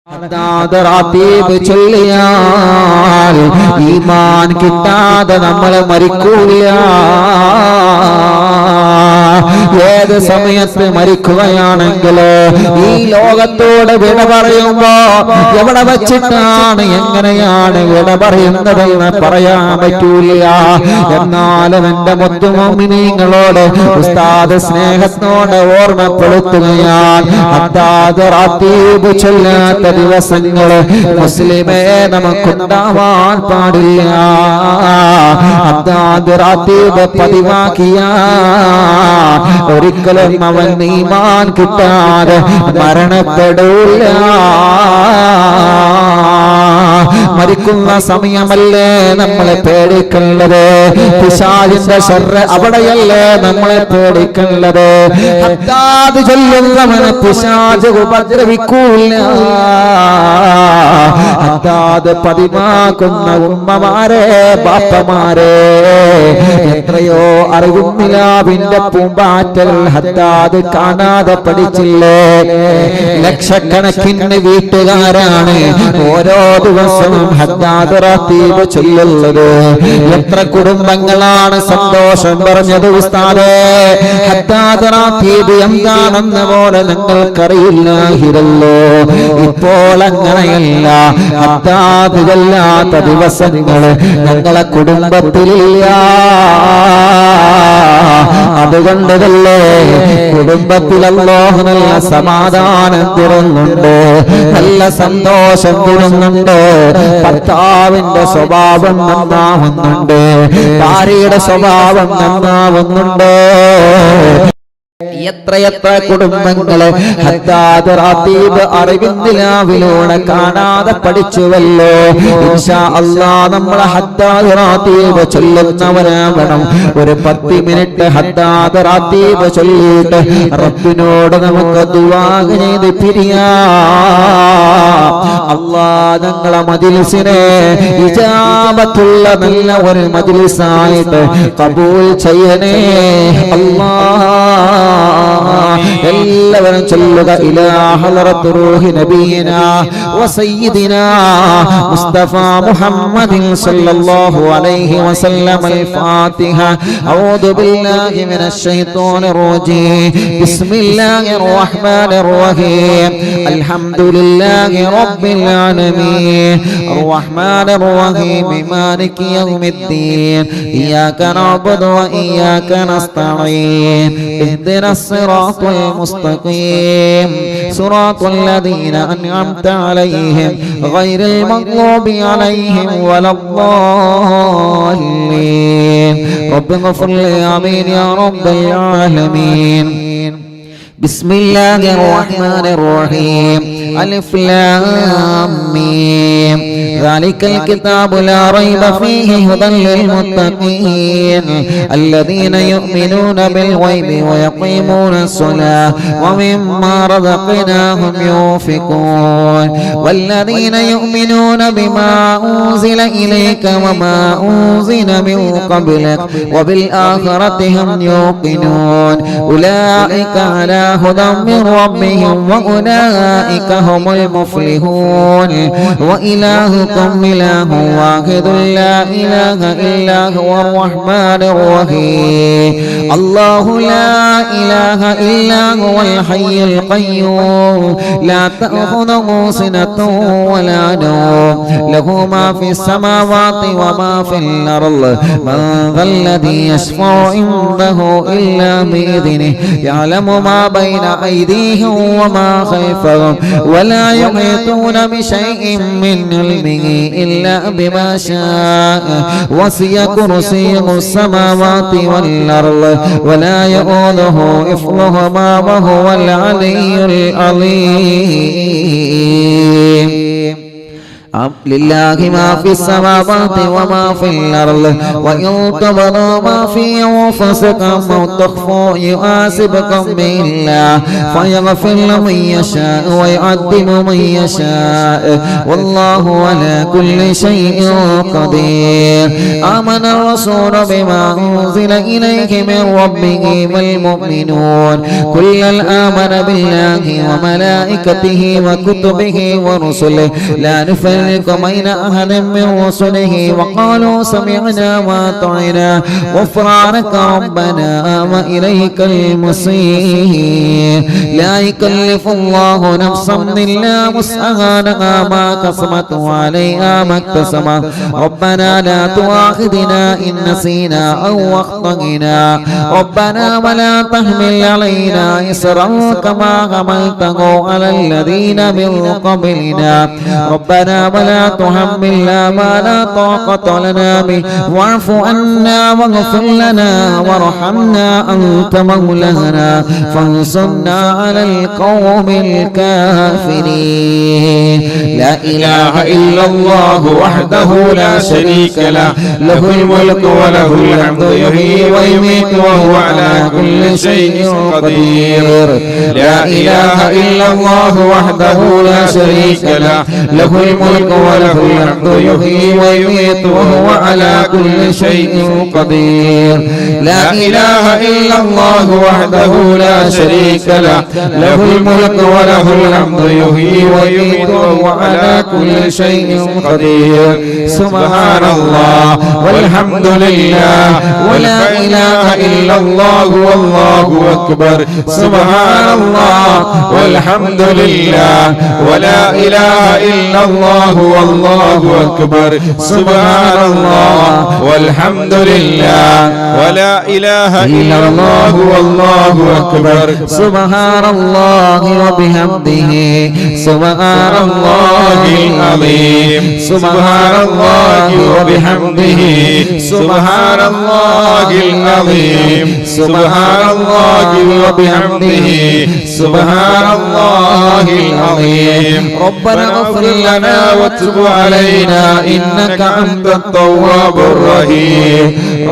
റാത്തീബ് ചൊല്ലിയാൽ ഈമാൻ കിട്ടാതെ നമ്മൾ മരിക്കൂല. ഏത് സമയത്ത് മരിക്കുകയാണെങ്കിൽ ഈ ലോകത്തോട് വിട പറയുമ്പോ എവിടെ വച്ചിട്ടാണ് എങ്ങനെയാണ് വിട പറയുന്നതെന്ന് പറയാൻ പറ്റൂല. എന്നാലും എന്റെ മുത്തുമോമിനീങ്ങളോട് ഉസ്താദ് സ്നേഹത്തോടെ ഓർമ്മപ്പെടുത്തുകയാണ്, റാത്തീബ് ചൊല്ലാത്ത ദിവസങ്ങള് മുസ്ലിമേ നമുക്കുണ്ടാവാൻ പാടില്ല. റാത്തീബ് പതിവാക്കിയ ഒരിക്കലും അവൻ ഈമാൻ കിട്ടാതെ മരണപ്പെടൂല. മരിക്കുന്ന സമയമല്ലേ നമ്മളെ പേടിക്കേണ്ടത്, പിശാചിന്റെ ശർറ് അവിടെയല്ലേ നമ്മളെ പേടിക്കേണ്ടത്. ഹദ്ദാദ് ചൊല്ലുന്നവനെ പിശാച് ഉപദ്രവിക്കൂല. ഹദ്ദാദ് പതിവാക്കുന്ന ഉമ്മമാരെ ബാപ്പമാരെ, എത്രയോ അറിവുന്നിലാവിന്റെ പൂമ്പാറ്റൽ ഹദ്ദാദ് കാണാതെ പഠിച്ചില്ലേ. ലക്ഷക്കണക്കിന് വീട്ടുകാരാണ് ഓരോ ദിവസവും ഹദ്ദാദ് റാത്തീബ് ചൊല്ലുന്നത്. എത്ര കുടുംബങ്ങളാണ് സന്തോഷം പറഞ്ഞത് ഉസ്താദേ. ഹദ്ദാദ് റാത്തീബ് എന്താണെന്ന് പോലെ ഞങ്ങൾക്കറിയില്ലായിരുന്നല്ലോ. ഇപ്പോൾ അങ്ങനെയല്ല, ഹദ്ദാദ് ചൊല്ലാത്ത ദിവസങ്ങൾ ഞങ്ങളെ കുടുംബത്തിലില്ല. അതുകൊണ്ടല്ലേ കുടുംബത്തിൽ അല്ലാഹു നല്ല സമാധാനം തരുന്നുണ്ട്, നല്ല സന്തോഷം തരുന്നുണ്ട്. ഭർത്താവിന്റെ സ്വഭാവം നന്നാവുന്നുണ്ട്, ഭാര്യയുടെ സ്വഭാവം നന്നാവുന്നുണ്ട്. എത്രയെത്ര കുടുംബങ്ങള് ഹദ്ദാദ് റാത്തീബ് അറിവിന്ദിലാവിലൂടെ കാണാതെ പഠിച്ചുവല്ലോ. ഇൻഷാ അല്ലാഹ് നമ്മളെ ഹദ്ദാദ് റാത്തീബ് ചൊല്ലുന്നവരാവണം. ഒരു 10 മിനിറ്റ് ഹദ്ദാദ് റാത്തീബ് ചൊല്ലിയിട്ട് റബ്ബിനോട് നമുക്ക് ദുആ ചെയ്ത് പിരിയാം. അല്ലാഹ് ഞങ്ങളെ മജ്‌ലിസിനെ ഇജാബത്തുള്ള നല്ല ഒരു മജ്‌ലിസായിട്ട് ഖബൂൽ ചെയ്യണേ അല്ലാഹ്. എല്ലാവരും ചൊല്ലുക, ഇലാ ഹളറത്ത് റൂഹി നബിയിനാ വസയ്യിദിനാ മുസ്തഫ മുഹമ്മദിൻ സല്ലല്ലാഹു അലൈഹി വസല്ലം. അൽ ഫാത്തിഹ. അഊദു ബില്ലാഹി മിനശ് ശൈത്വാനിർ റജീം. ബിസ്മില്ലാഹിർ റഹ്മാനിർ റഹീം. അൽഹംദുലില്ലാഹി റബ്ബിൽ ആലമീൻ അർറഹ്മാനിർ റഹീം മാലികി യൗമിദ്ദീൻ ഇയ്യാക നഅ്ബുദു വ ഇയ്യാക നസ്തഈൻ اهدنا الصراط المستقيم صراط الذين أنعمت عليهم غير المغضوب عليهم ولا الضالين. رب اغفر لي آمين يا رب العالمين. بسم الله الرحمن الرحيم. ألف لام ميم. ذلك الكتاب لا ريب فيه هدى للمتقين الذين يؤمنون بالغيب ويقيمون الصلاة ومما رزقناهم ينفقون والذين يؤمنون بما أنزل إليك وما أنزل من قبلك وبالآخرة هم يوقنون أولئك على هدى من ربهم وأولئك هم المفلحون. وإلهكم إله واحد لا إله إلا هو الرحمن الرحيم. الله لا إله إلا هو الحي القيوم لا تأخذه سنة ولا نوم له ما في السماوات وما في الأرض من ذا الذي يشفع عنده إلا بإذنه يعلم ما بين أيديهم وما خلفهم ولا يحيطون بشيء من علمه إلا بما شاء وسع كرسيه السماوات والأرض ولا يؤوده حفظهما وهو العلي العظيم. لله ما في السماوات وما في الأرض وإن تبدوا ما في أنفسكم أو تخفوا يحاسبكم به الله فيغفر لمن يشاء ويعذب من يشاء والله على كل شيء قدير. آمن الرسول بما أنزل إليه من ربه والمؤمنون كلا آمن بالله وملائكته وكتبه ورسله لا نفرق بين أحد من رسله وقالوا سمعنا وأطعنا غفرانك ربنا وإليك المصير. لا يكلف الله نفسا إلا وسعها لها ما كسبت وعليها ما اكتسبت ربنا لا تؤاخذنا إن نسينا أو أخطأنا ربنا ولا تحمل علينا إصرا كما حملته على الذين من قبلنا ربنا ولا تحملنا ما لا طاقة لنا به واعف عنا واغفر لنا وارحمنا أنت مولانا فانصرنا على القوم الكافرين. لا إله إلا الله وحده لا شريك له له الملك وله الحمد يحيي ويميت وهو على كل شيء قدير. لا إله إلا الله وحده لا شريك له له الملك وله الحمد يحيي ويميت وهو على كل شيء قدير. لا إله إلا الله وحده لا شريك له له الملك وله الحمد يحيي ويميت وهو على كل شيء قدير. سبحان الله والحمد لله ولا إله إلا الله والله أكبر. سبحان الله والحمد لله ولا إله إلا الله والله أكبر. سبحان الله والحمد لله ولا إله إلا الله والله أكبر. سبحان الله وبحمده سبحان الله العظيم. سبحان الله وبحمده سبحان الله العظيم. سبحان الله وبحمده سبحان الله العظيم. ربنا اغفر لنا وتب علينا إنك أنت التواب الرحيم.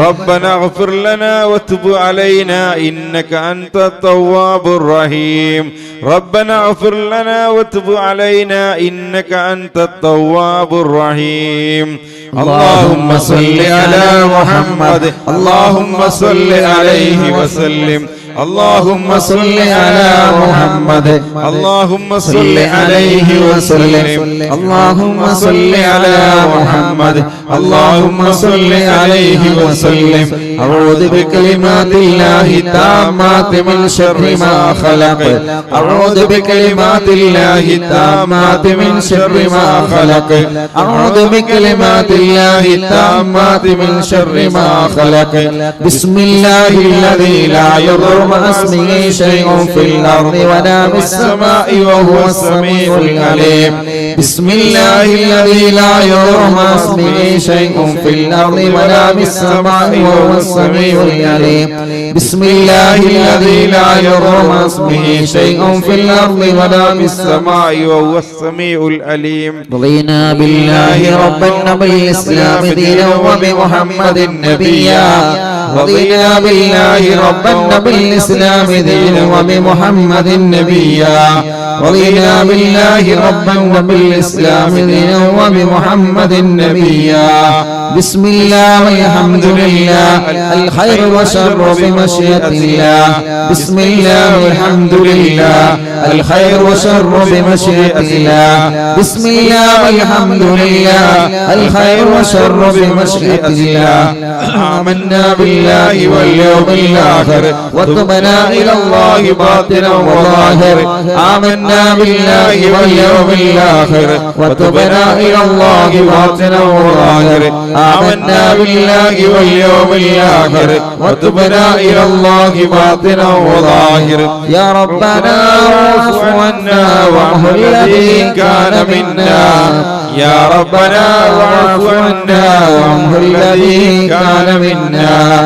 ربنا اغفر لنا وتب علينا إنك أنت التواب الرحيم. ربنا اغفر لنا وتب علينا إنك أنت التواب الرحيم. اللهم صل على محمد اللهم صل عليه وسلم. اللهم صل على محمد اللهم صل عليه وسلم. اللهم صل على محمد اللهم صل عليه وسلم. أعوذ بكلمات الله التامات من شر ما خلق. أعوذ بكلمات الله التامات من شر ما خلق. أعوذ بكلمات الله التامات من شر ما خلق. بسم الله الذي لا يضر مع اسمه شيء في الأرض ولا في السماء وهو السميع العليم. بسم الله الذي لا يضر مع اسمه شيء في الأرض ولا في السماء وهو السميع العليم. بسم الله الذي لا يضر مع اسمه شيء في الأرض ولا في السماء وهو السميع العليم. رضينا بالله ربا وبالإسلام دينا وبمحمد نبيا. رضينا بالله ربا وبالإسلام دينا وبمحمد نبيا. رضينا بالله ربا وبالإسلام دينا وبمحمد نبيا. بسم الله والحمد لله الخير والشر بمشيئة الله. بسم الله والحمد لله الخير والشر بمشيئة الله. بسم الله والحمد لله الخير والشر بمشيئة الله. آمنا بالله واليوم الآخر وتبنا إلى الله باطنا وظاهر. آمنا بالله واليوم الآخر وتبنا إلى الله باطنا وظاهر. آمنا بالله واليوم الآخر وتبنا إلى الله باطنا وظاهر. يا ربنا واعف عنا واعف الذي كان منا. يا ربنا واعف عنا واعف الذي كان منا.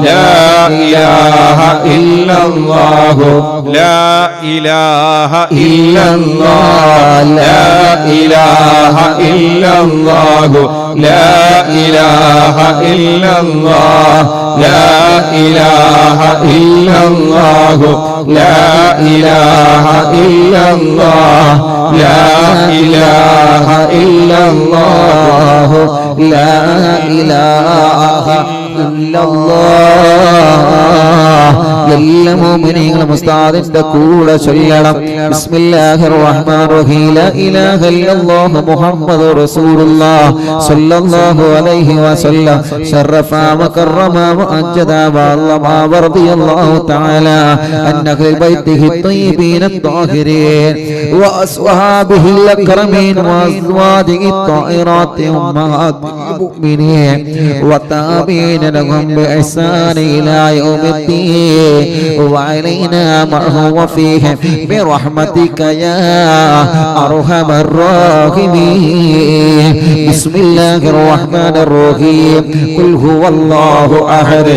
لا إله إلا الله لا إله إلا الله لا إله إلا الله لا إله إلا الله لا إله إلا الله لا إله إلا الله لا إله إلا الله لا إله إلا الله എല്ലാ മുഅ്മിനീങ്ങളും ഉസ്താദിന്റെ കൂടെ ചൊല്ലണം ബിസ്മില്ലാഹിർ റഹ്മാനിർ റഹീം ലാ ഇലാഹ ഇല്ലല്ലാഹു മുഹമ്മദുർ റസൂലുള്ളാഹ് സ്വല്ലല്ലാഹു അലൈഹി വസല്ലം ശറഫ വകറമ വഅജ്ജദ വഅല്ലമ റളിയല്ലാഹു തആല അൻ അഹ്ലി ബൈത്തിഹി الطيبين الطاهرين وأصحابه الأكرمين وأزواجه الطاهرات أمهات المؤمنين والتابعين لهم بإحسان إلى يوم الدين وعلينا معهم وفيهم برحمتك يا أرحم الراحمين بسم الله الرحمن الرحيم قل هو الله أحد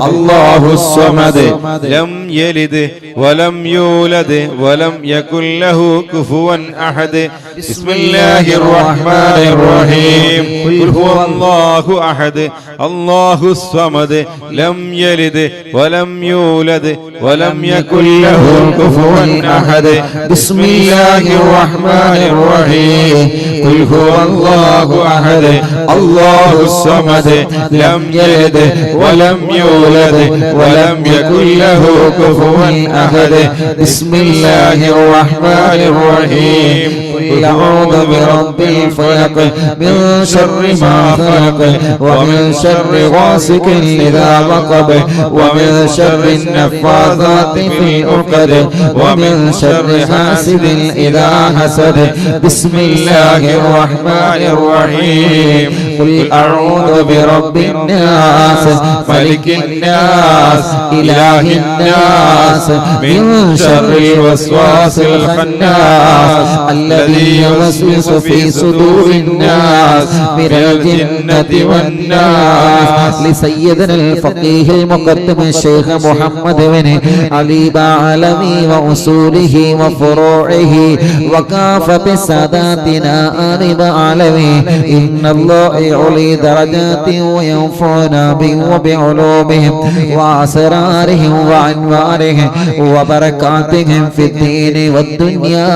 الله الصمد لم يلد ولم يولد ولم يكن له كفوا أحد بسم الله الرحمن الرحيم قل هو الله أحد الله الصمد لم يلد ولم يولد ولم يكن له كفوا أحد بسم الله الرحمن الرحيم قل هو الله أحد الله الصمد لم يلد ولم يولد ولم يكن له كفوا أحد بسم الله الرحمن الرحيم قل أعوذ برب الفلق من شر ما خلق ومن شر غاسق إذا وقب ومن شر النفاثات في العقد ومن شر حاسد إذا حسد بسم الله الرحمن الرحيم قل أعوذ برب الناس ملك الناس إله الناس من شر الوسواس الخناس الذي يوسوس في صدور الناس من الجنة والناس لسيدنا الفقيه المقدم الشيخ محمد بن علي بعلمي وأصوله وفروعه وكافة ساداتنا آل بعلمي إن الله يعلي درجات وينفعنا بهم وبعلومهم وأسرارهم وأنوارهم وبركاتهم في الدين والدنيا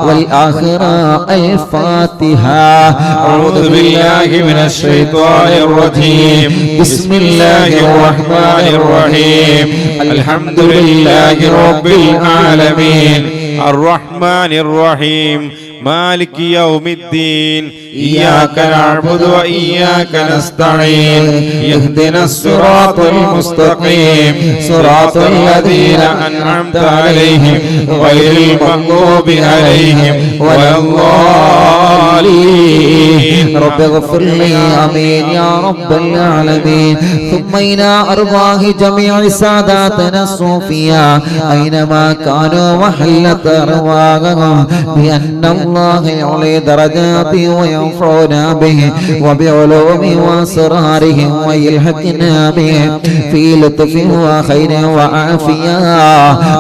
والآخرة الفاتحة أعوذ بالله من الشيطان الرجيم بسم الله الرحمن الرحيم الحمد لله رب العالمين الرحمن الرحيم مالك يوم الدين إياك نعبد وإياك نستعين اهدنا الصراط المستقيم صراط الذين أنعمت عليهم غير المغضوب عليهم ولا الضالين رب اغفر لي آمين يا رب العالمين ثم إلى أرواح جميع ساداتنا الصوفياء أينما كانوا وحلت أرواحهم بأن الله يعلي درجات وينفعنا به وبعلوم وأسرارهم ويلحقنا به في لطف وخير وعافية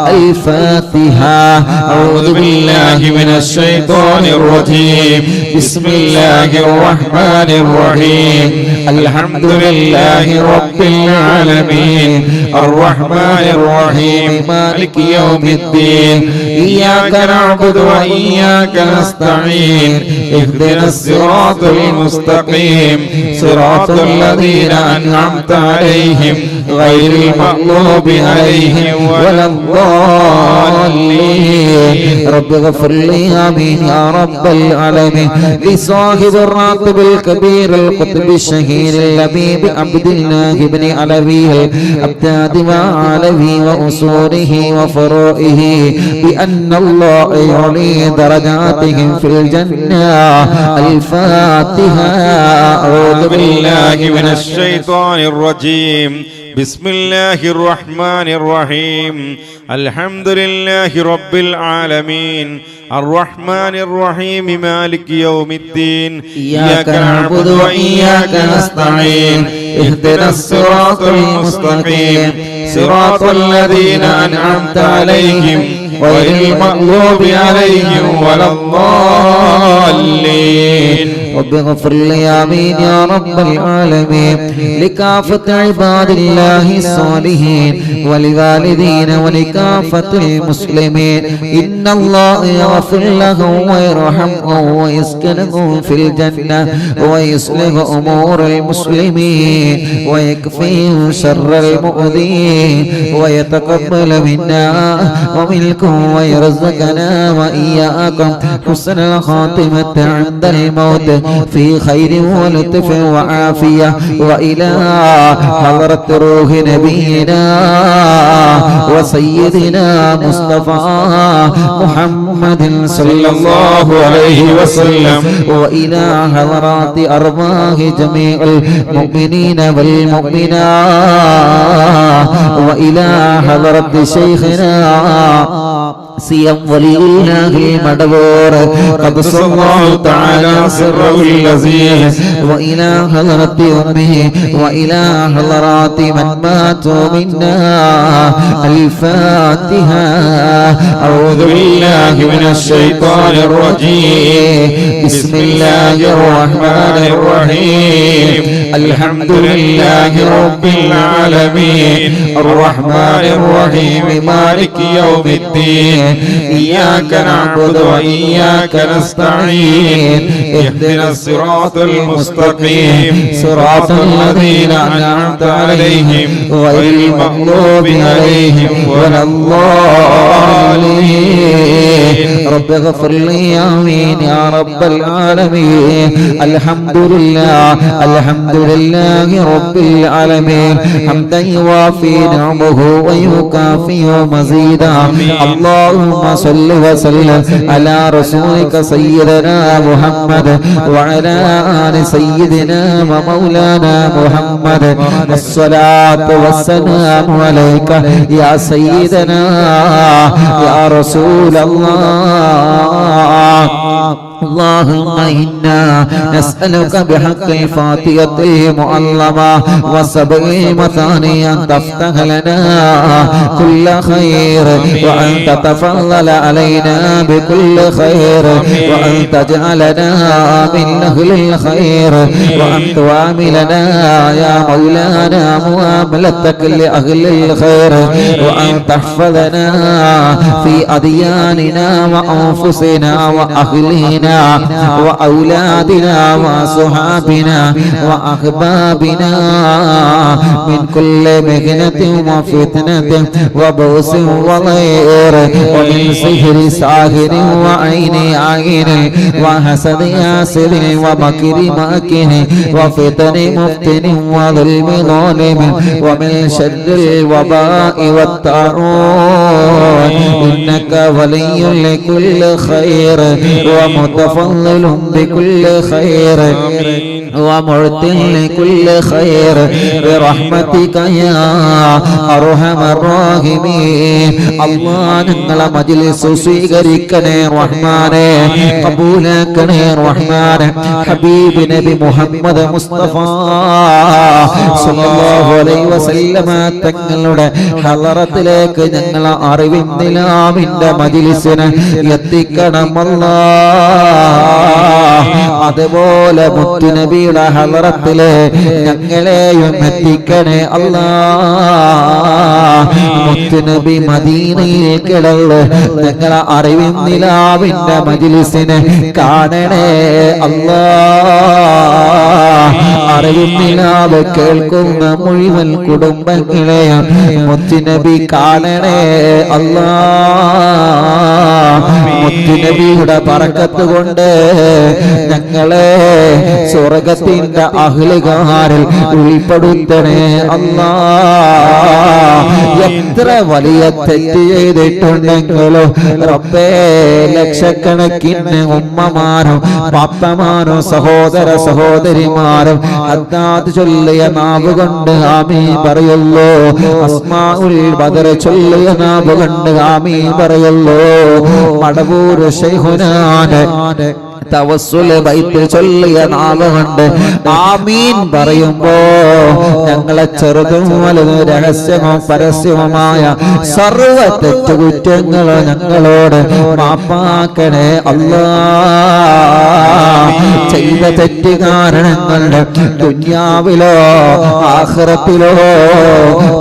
الفاتحة أعوذ بالله من الشيطان الرجيم بسم الله الرحمن الرحيم الحمد لله رب العالمين الرحمن الرحيم مالك يوم الدين إياك نعبد وإياك نستعين اهدنا الصراط المستقيم صراط الذين أنعمت عليهم غير المغضوب عليهم ولا الضالين رب اغفر لي آمين يا رب العالمين لصاحب الراتب الكبير القطب الشهير اللبيب عبد الله بن علوي الأبداد وعلوي وأصوله وفروعه بأن الله يعلي درجاتهم في الجنة الفاتحة أعوذ بالله من الشيطان الرجيم بسم الله الرحمن الرحيم الحمد لله رب العالمين الرحمن الرحيم مالك يوم الدين إياك نعبد وإياك نستعين اهدنا الصراط المستقيم صراط الذين أنعمت عليهم غير المغضوب عليهم ولا الضالين. رب اغفر لي آمين يا رب العالمين لكافة عباد الله الصالحين ولوالدين ولكافة المسلمين. إن الله يغفر لهم ويرحمهم ويسكنهم في الجنة ويصلح أمور المسلمين ويكفيهم شر المؤذين ويتقبل منا ومنكم ويرزقنا وإياكم حسن الخاتمة عند الموت في خير ولطف وعافية وإلى حضرة روح نبينا وسيدنا مصطفى محمد صلى الله عليه وسلم وإلى حضرات أرواح جميع المؤمنين والمؤمنات وإلى حضرة شيخنا سيم ولي الله المدبور قدس الله تعالى سره العزيز وإلى حضرة أمه وإلى حضرات من ماتوا منا. الفاتحة. أعوذ بالله من الشيطان الرجيم. بسم الله الرحمن الرحيم. الحمد لله رب العالمين الرحمن الرحيم مالك يوم الدين إياك نعبد وإياك نستعين اهدنا الصراط المستقيم صراط الذين أنعمت عليهم غير المغضوب عليهم ولا الضالين. رب اغفر لي آمين يا رب العالمين. الحمد لله الحمد لله رب العالمين حمدا يوافي نعمه ويكافئ مزيدا. اللهم صل وسلم على رسولك سيدنا محمد وعلى آل سيدنا ومولانا محمد. الصلاة والسلام عليك يا سيدنا يا رسول الله. اللهم إنا نسألك بحق الفاتحة المعلمة وسبع المثاني أن تفتح لنا كل خير وأن تتفضل علينا بكل خير وأن تجعلنا من أهل الخير وأن تعاملنا يا مولانا معاملتك لأهل الخير وأن تحفظنا في أدياننا وأنفسنا وأهلنا وأولادنا وصحابنا وأحبابنا من كل مهنة وفتنة وبؤس وضير ومن سحر ساحر وعين عين وحسد حاسد ومكر ماكر وفتن مفتن وظلم ظالم ومن شر الوباء والطاعون. إنك ولي لكل خير ومتفضل بكل خير ومعطي لكل خير برحمتك يا أرحم الراحمين. الله ഞങ്ങളെ മജ്‌ലിസ് സ്വീകരിക്കണേ റഹ്മാനേ, കബൂലാക്കണേ റഹ്മാനേ. ഹബീബ് നബി മുഹമ്മദ് മുസ്തഫ സല്ലല്ലാഹു അലൈഹി വസല്ലമ തങ്ങളുടെ ഹളറത്തിലേക്ക് ഞങ്ങളെ അറിവിൻ നിലാവിന്റെ മജ്‌ലിസിനെ എത്തിക്കണം അല്ലാഹ്. അതുപോലെ മുത്തുനബിയുടെ ഹളറത്തിലെ ഞങ്ങളെയും എത്തിക്കണേ അല്ലാഹ്. മുത്തുനബി മദീനയിൽ കിടന്ന് ഞങ്ങളെ അറിവിൻ നിലാവിന്റെ മജ്‌ലിസിനെ കാണണേ അല്ലാഹ്. അറിവിൻ നിലാവ് കേൾക്കുന്ന മുഴുവൻ കുടുംബങ്ങളെയും മുത്തുനബി കാണണേ അല്ലാഹ്. മുത്തുനബിയുടെ ബറക്കത്ത് കൊണ്ട് ഞങ്ങളെ സ്വർഗത്തിന്റെ അഹ്ലുകാരിൽ ഉൾപ്പെടുത്തണേ അല്ലാഹ്. എത്ര വലിയ തെറ്റ് ചെയ്തിട്ടുണ്ടെങ്കിലോ റബ്ബേ, ലക്ഷക്കണക്കിന് ഉമ്മമാരും പാപ്പമാരും സഹോദര സഹോദരിമാരും ഹദ്ദാദ് ചൊല്ലിയ നാവ് കൊണ്ട് ആമീൻ പറയുള്ളൂ. അസ്മാഉൽ ബദർ ചൊല്ലിയ നാവ് കൊണ്ട് ആമീൻ പറയുള്ളൂ. മടവൂർ ശൈഖുനാനെ തവസ്സുൽ ബൈത്ത് ചൊല്ലിയ നാവ് കൊണ്ട് ആമീൻ പറയുമ്പോ ഞങ്ങളെ ചെറുതും വലുതും രഹസ്യമോ പരസ്യവുമായ സർവ തെറ്റുകുറ്റങ്ങളോ ഞങ്ങളോട് മാപ്പാക്കണേ അല്ലാ. ചെയ്ത തെറ്റ് കാരണങ്ങളുടെ ദുനിയാവിലോ ആഖിറത്തിലോ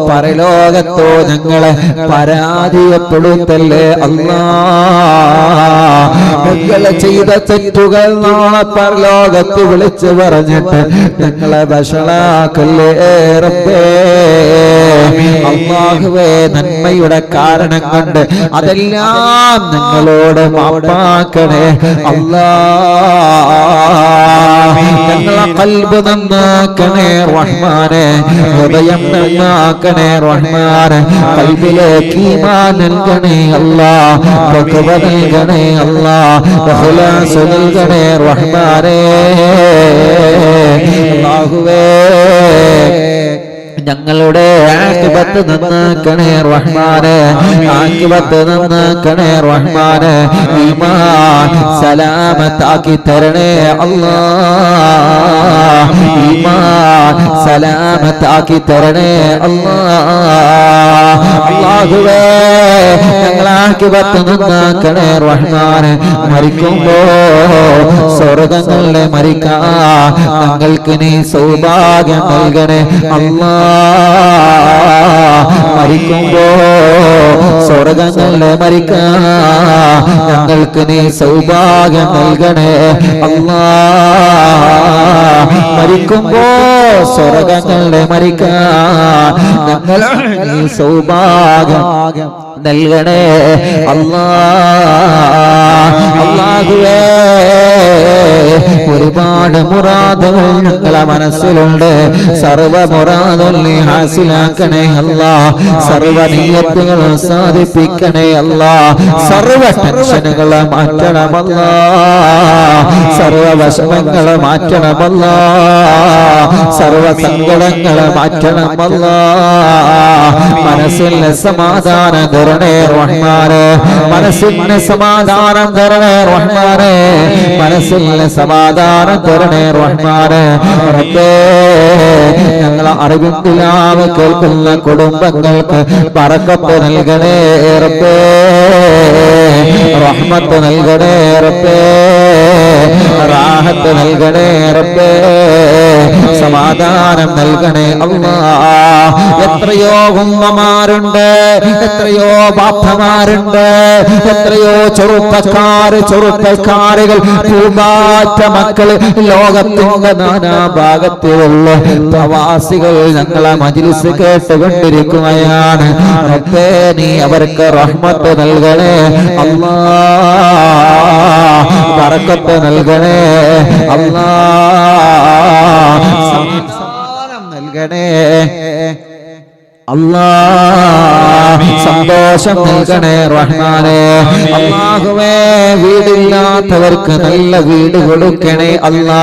പരലോകത്തോ ഞങ്ങളെ പരാജയപ്പെടുത്തല്ലേ അല്ലാ. ഞങ്ങളെ ചെയ്ത തെറ്റുകൾ നാളെ പരലോകത്ത് വിളിച്ചു പറഞ്ഞിട്ട് ഞങ്ങളെ വഷളാക്കല്ലേ റബ്ബേ. അല്ലാഹുവേ, നന്മയുടെ കാരണം കൊണ്ട് അതെല്ലാം ഞങ്ങളോട് മാപ്പാക്കണേ അല്ലാ. ഞങ്ങളെ ഖൽബ് നന്നാക്കണേ റഹ്മാനെ, ഹൃദയം നന്നാക്കണേ റഹ്മാനെ, ഖൽബിലേക്ക് ഈമാൻ നൽകണേ അല്ലാ, തഖ്വ നൽകണേ അല്ലാ, ഇഖ്ലാസ് നൽകണേ റഹ്മാനെ. അല്ലാഹുവേ, ഞങ്ങളുടെ ആഖിബത്ത് നന്നാക്കണേ റഹ്മാനെ, ആഖിബത്ത് നന്നാക്കണേ റഹ്മാനെ. ഈമാൻ സലാമത്താക്കി തരണേ അല്ലാ, ഈമാൻ സലാമത്താക്കി തരണേ അല്ലാ. അല്ലാഹുവേ, ഞങ്ങളെ ആഖിബത്ത് നന്നാക്കണേ റഹ്മാനെ. മരിക്കുമ്പോ സ്വർഗ്ഗങ്ങളിലെ മരിക്കാൻ ഞങ്ങൾക്ക് നീ സൗഭാഗ്യം നൽകണേ അല്ലാ. മരിക്കുമ്പോ സ്വർഗ്ഗങ്ങളിലെ മരിക്കാൻ ഞങ്ങൾക്ക് നീ സൗഭാഗ്യം നൽകണേ അല്ലാ. മരിക്കുമ്പോ സ്വർഗ്ഗങ്ങളിലെ മരിക്കാൻ ഞങ്ങൾ നീ സൗഭാഗ്യം നൽകണേ അല്ലാ. അല്ലാഹുവേ, ഒരുപാട് മുറാദുകൾ ഞങ്ങളെ മനസ്സിലുണ്ട്. സർവ മുറാദും നീ ഹാസിലാക്കണേ അല്ലാ. സർവ നിയ്യത്തുകൾ സാധിപ്പിക്കണേ അല്ലാ. സർവ ടെൻഷനുകളെ മാറ്റണമല്ലാ, സർവ വിഷമങ്ങളെ മാറ്റണമല്ലാ, സർവ സങ്കടങ്ങളെ മാറ്റണമല്ലാ. മനസ്സിന് സമാധാനം തരണേ റഹ്മാനെ, മനസ്സിന് സമാധാനം തരണേ റഹ്മാനെ, മനസ്സിന് സമാധാനം തരണേ റഹ്മാനെ. റബ്ബേ, ഞങ്ങളെ അറിവിന്ദിലാവ് കേൾക്കുന്ന കുടുംബങ്ങൾക്ക് ബറക്കത്ത് നൽകണേ റബ്ബേ, റഹ്മത്ത് നൽകണേ റബ്ബേ, റാഹത്ത് നൽകണേ റബ്ബേ, സമാധാനം നൽകണേ അല്ലാ. എത്രയോ ഉമ്മമാരുണ്ട്, എത്രയോ ബാപ്പമാരുണ്ട്, എത്രയോ ചെറുപ്പക്കാരുകൾ, പൂമ്പാറ്റ മക്കള് ലോകത്തിന്റെ നാനാഭാഗത്തിലുള്ള പ്രവാസികൾ ഞങ്ങളെ മജ്‌ലിസ് കേട്ടുകൊണ്ടിരിക്കുകയാണ്. റബ്ബേ, നീ അവർക്ക് റഹ്മത്ത് നൽകണേ അല്ലാ, ബറക്കത്ത് നൽകണേ അല്ലാ, സമാധാനം നൽകണേ അല്ലാ, സന്തോഷം നൽകണേ റഹ്മാനെ. അല്ലാഹുവേ, വീടില്ലാത്തവർക്ക് നല്ല വീട് കൊടുക്കണേ അല്ലാ,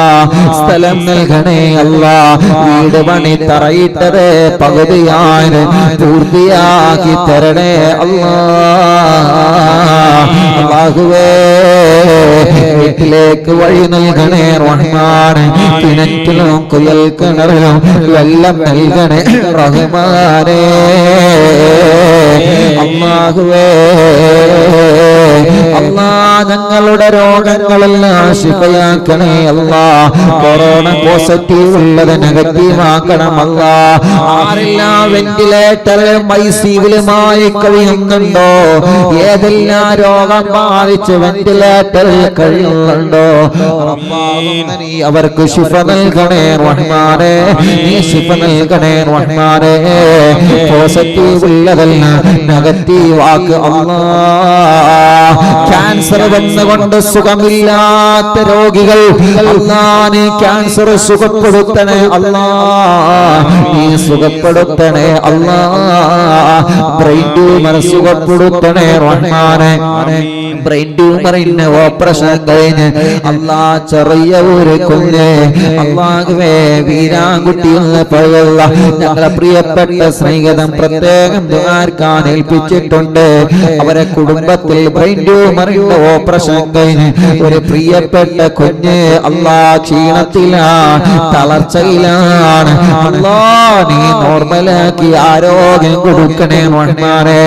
സ്ഥലം നൽകണേ അല്ലാ. വീട് പണി തറയിട്ടത് പകുതിയായി പൂർത്തിയാക്കി തരണേ അല്ലാ. അല്ലാഹുവേ, വീട്ടിലേക്ക് വഴി നൽകണേ റഹ്മാനെ. കിണറ്റിലും കുയൽ കിണറിലും വെള്ളം നൽകണേ റഹ്മാനെ. അല്ലാഹുവേ, അല്ലാ, ഞങ്ങളുടെ രോഗങ്ങളെല്ലാം ശിഫയാക്കണേ അല്ലാ. കൊറോണ പോസിറ്റീവ് ഉള്ളത് നെഗറ്റീവ് ആക്കണം അല്ലാ. ആരെല്ലാം വെന്റിലേറ്ററിലും ഐസിയുമായി കഴിയുന്നുണ്ടോ, ഏതെല്ലാം രോഗം ബാധിച്ച് വെന്റിലേറ്ററിൽ കഴിയുന്നുണ്ടോ, നീ അവർക്ക് ശിഫ നൽകണേ റഹ്മാനെ, നീ ശിഫ നൽകണേ റഹ്മാനെ. പോസിറ്റീവ് ഉള്ളതല്ല നെഗറ്റീവ് ആക്ക് അല്ലാ. ക്യാൻസർ വന്നുകൊണ്ട് സുഖമില്ലാത്ത രോഗികൾ, അല്ലാ, നീ ക്യാൻസർ സുഖപ്പെടുത്തണേ അല്ലാ, നീ സുഖപ്പെടുത്തണേ അല്ലാ. ബ്രെയിൻ ട്യൂമർ സുഖപ്പെടുത്തണേ റഹ്മാനെ. ബ്രെയിൻ ട്യൂമറിന് ഓപ്പറേഷൻ കഴിഞ്ഞ് അല്ലാ ചെറിയ ഒരു കുഞ്ഞ് അല്ലാഹുവേ വീരാൻകുട്ടി എന്ന് പറയുന്ന ഞങ്ങളെ പ്രിയപ്പെട്ട സ്നേഹിതം പ്രത്യേകം ദുആർക്കാൻ ഏൽപ്പിച്ചിട്ടുണ്ട്. അവരെ കുടുംബത്തിൽ ബ്രെയിൻ ട്യൂമറിന്റെ ഓപ്പറേഷൻ കഴിഞ്ഞ് ഒരു പ്രിയപ്പെട്ട കുഞ്ഞ് അല്ലാ ക്ഷീണത്തിലാണ്, തളർച്ചയിലാണ്. അല്ലാ നീ നോർമലാക്കി ആരോഗ്യം കൊടുക്കണേ റഹ്മാനേ.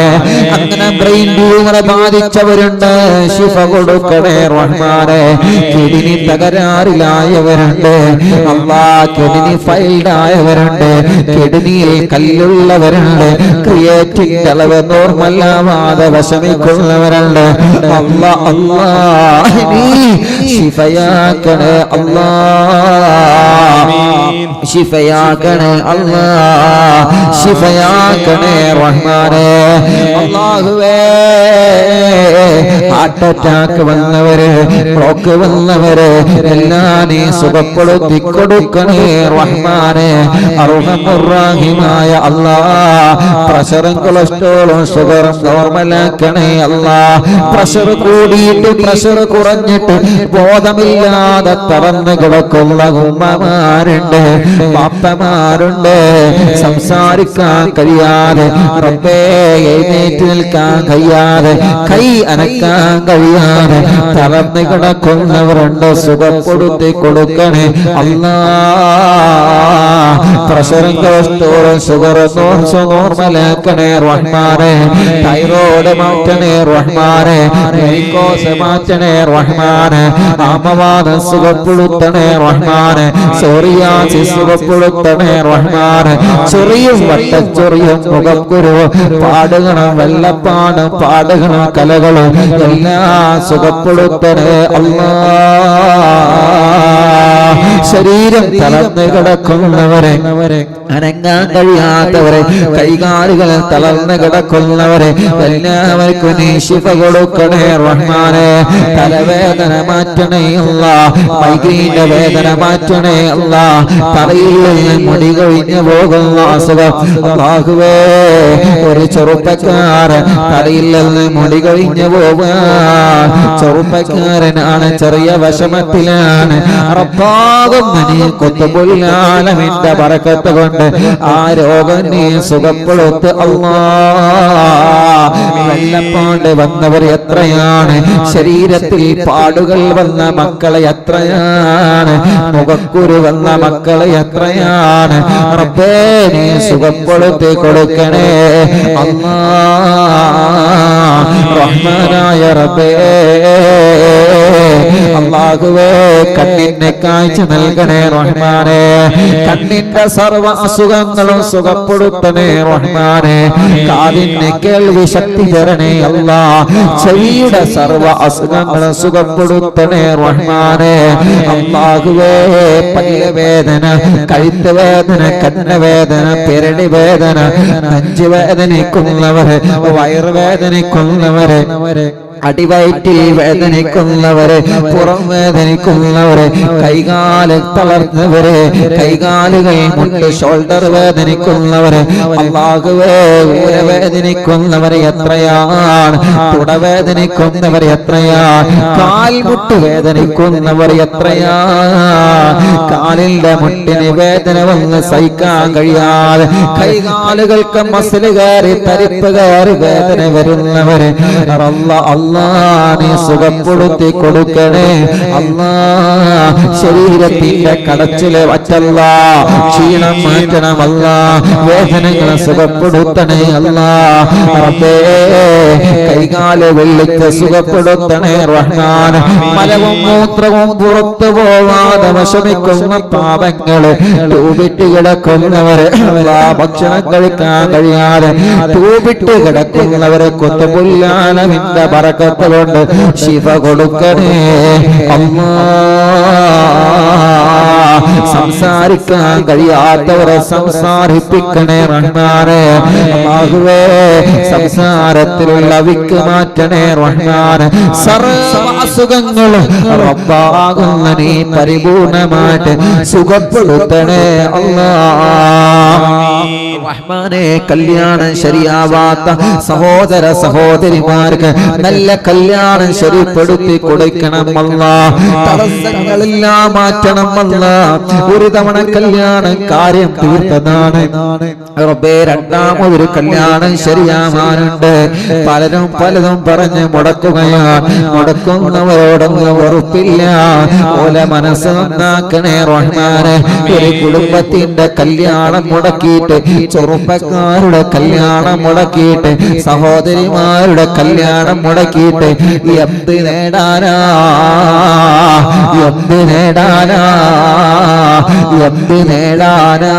അങ്ങനെ ബ്രെയിൻ ട്യൂമർ ബാധിച്ചവരുണ്ട്, ശിഫ കൊടുക്കണേ റഹ്മാനേ. കിഡ്നി തകരാറിലായവരുണ്ട് അല്ലാ, കിഡ്നി ഫെയിൽഡ് ആയവരുണ്ട്, കിഡ്നിയിൽ കല്ലുള്ളവരുണ്ട്, ക്രിയേറ്റിന്റെ അളവ് നോർമലാവാതെ വിഷമിക്കുന്നവരുണ്ട്. അല്ലാ അല്ലാ നീ ശിഫയാക്കണേ അല്ലാ, ശിഫയാക്കണേ അല്ലാ, ശിഫയാക്കണേ റഹ്മാനേ. അല്ലാഹുവേ ഹാർട്ട് അറ്റാക്ക് വന്നവര്, ബ്ലോക്ക് വന്നവര് എല്ലാം നീ സുഖപ്പെടുത്തി കൊടുക്കണേ റഹ്മാനേ. അർഹമുർ-റഹീമായ അല്ലാ, പ്രഷറും കൊളസ്ട്രോളും ഷുഗറും നോർമലാക്കണേ അല്ലാ. പ്രഷർ കൂടിയിട്ട് പ്രഷർ കുറഞ്ഞിട്ട് ബോധമില്ലാതെ തളർന്നു കിടക്കുന്ന ഉമ്മമാരുണ്ട്, പാപ്പമാരുണ്ട്, സംസാരിക്കാൻ കഴിയാതെ റബ്ബേ എഴുന്നേറ്റ് നിൽക്കാൻ കഴിയാതെ കൈ അനക്കാൻ കഴിയാതെ തളർന്നു കിടക്കുന്നവരുണ്ട്, സുഖപ്പെടുത്തി കൊടുക്കണേ അല്ലാ. പ്രഷറും കൊളസ്ട്രോളും ഷുഗറും നോർമലാക്കണേ റഹ്മാനേ. തൈറോയ്ഡ് മാറ്റണേ റഹ്മാനേ, വെരിക്കോസ് മാറ്റണേ റഹ്മാനേ, ആമവാദം സുഖപ്പെടുത്തണേ റഹ്മാനേ, സോറിയാസിസ് സുഖപ്പെടുത്തണേ റഹ്മാനേ. ചൊറിയും വട്ടച്ചൊറിയും മുഖക്കുരു പാടുകളും വെള്ളപ്പാടും പാടുകളും കലകളും എല്ലാം സുഖപ്പെടുത്തണേ അല്ലാ. ശരീരം തളർന്നു കിടക്കുന്നവരെ, അനങ്ങാൻ കഴിയാത്തവരെ, കൈകാലുകൾ തളർന്നു കിടക്കുന്നവരെ എല്ലാവർക്കും നീ ശിഫ കൊടുക്കണേ റഹ്മാനേ. തലവേദന മാറ്റണേ അല്ലാ, മൈഗ്രെയിന്റെ വേദന മാറ്റണേ അല്ലാ. തലയിൽ നിന്ന് മുടി കൊഴിഞ്ഞു പോകുന്ന അസുഖം അല്ലാഹുവേ, ഒരു ചെറുപ്പക്കാരൻ തലയിൽ നിന്ന് മുടി കൊഴിഞ്ഞു പോവാൻ ചെറുപ്പക്കാരനാണ്, ചെറിയ വിഷമത്തിലാണ്. റബ്ബാകുന്ന നീ ഖുത്ബുൽ ആലമീന്റെ ബറക്കത്ത് കൊണ്ട് ആ രോഗം നീ സുഖപ്പെടുത്ത് അല്ലാ. വെള്ളപ്പാട് വന്നവർ എത്രയാണ്, ശരീരത്തിൽ പാടുകൾ വന്ന മക്കളെ എത്രയാണ്, മുഖക്കുരു വന്ന മക്കളെ എത്രയാണ്. റബ്ബേ നീ സുഖപ്പെടുത്തി കൊടുക്കണേ അല്ലാ. റഹ്മാനായ റബ്ബേ അല്ലാഹുവേ, കണ്ണിന്റെ കാഴ്ച നൽകണേ റഹ്മാനേ. കണ്ണിന്റെ സർവ്വ അസുഖങ്ങളും സുഖപ്പെടുത്തണേ റഹ്മാനേ. കാതിന് കേൾവി ശക്തി തരണേ അല്ലാ. ചെവിയുടെ സർവ്വ അസുഖങ്ങളും സുഖപ്പെടുത്തണേ റഹ്മാനേ. അല്ലാഹുവേ, പല്ല് വേദന, കഴുത്ത് വേദന, കന്നവേദന, പെരടി വേദന, നെഞ്ച് വേദനിക്കുന്നവരെ, വയറുവേദനിക്കുന്നവരെ, അടിവയറ്റിൽ വേദനിക്കുന്നവരെ, പുറം വേദനിക്കുന്നവരെ, കൈകാല് തളർന്നവരെ, കൈകാലുകൾ മുട്ട് ഷോൾഡർ വേദനിക്കുന്നവരെ, അല്ലാഹുവേ ഊര വേദനിക്കുന്നവരെ എത്രയാണ്, തുടവേദനിക്കുന്നവരെ എത്രയാണ്, കാൽമുട്ട് വേദനിക്കുന്നവർ എത്രയാണ്. കാലിന്റെ മുട്ടിന് വേദന വന്ന് സഹിക്കാൻ കഴിയാതെ കൈകാലുകൾക്ക് മസിൽ കയറി തരിപ്പ് കയറി വേദന വരുന്നവരെ അല്ലാ നീ സുഖപ്പെടുത്തി കൊടുക്കണേ അല്ലാ. ശരീരത്തിന്റെ കടച്ചില് വറ്റല്ല, ക്ഷീണം മാറ്റണമല്ല, വേദനകളെ സുഖപ്പെടുത്തണേ അല്ലാ. റബ്ബേ, കൈകാല് വെള്ളിക്ക് സുഖപ്പെടുത്തണേ റഹ്മാൻ. മലവും മൂത്രവും പുറത്തു പോവാതെ വിഷമിക്കുന്ന പാപങ്ങള് തൂപിട്ട് കിടക്കുന്നവരെ, ഭക്ഷണം കഴിക്കാൻ കഴിയാതെ തൂപിട്ട് കിടക്കുന്നവരെ ഖുത്ബുൽ ആലമീന്റെ ബറക്കത്ത് കൊണ്ട് ശിഫ കൊടുക്കണേ അല്ലാ. സംസാരിക്കാൻ കഴിയാത്തവരെ സംസാരിപ്പിക്കണേ റഹ്മാനേ. അല്ലാഹുവേ, സംസാരത്തിലുള്ള വിക്ക് മാറ്റണേ റഹ്മാനേ. സർവ്വ അസുഖങ്ങളും റബ്ബാകുന്ന നീ പരിപൂർണമായിട്ട് സുഖപ്പെടുത്തണേ അല്ലാ. റഹ്മാനെ കല്യാണം ശരിയാവാത്ത സഹോദര സഹോദരിമാർക്ക് നല്ല കല്യാണം ശരിപ്പെടുത്തി കൊടുക്കണം അല്ലാഹ്. തടസ്സങ്ങളെല്ലാം മാറ്റണം അല്ലാഹ്. ഒരു തവണ കല്യാണം കാര്യം തീർത്തതാണ് റബ്ബേ, രണ്ടാമതൊരു കല്യാണം ശരിയാവാനുണ്ട്. പലരും പലതും പറഞ്ഞ് മുടക്കുകയാണ്. മുടക്കുന്നവരോടൊന്നും വെറുപ്പില്ല. ഓല മനസ്സ് നന്നാക്കണേ റഹ്മാനെ. ഒരു കുടുംബത്തിന്റെ കല്യാണം മുടക്കിയിട്ട്, ചെറുപ്പക്കാരുടെ കല്യാണം മുടക്കിയിട്ട്, സഹോദരിമാരുടെ കല്യാണം മുടക്കിയിട്ട് എന്ത് നേടാനാ, എന്ത് നേടാനാ, എന്ത് നേടാനാ?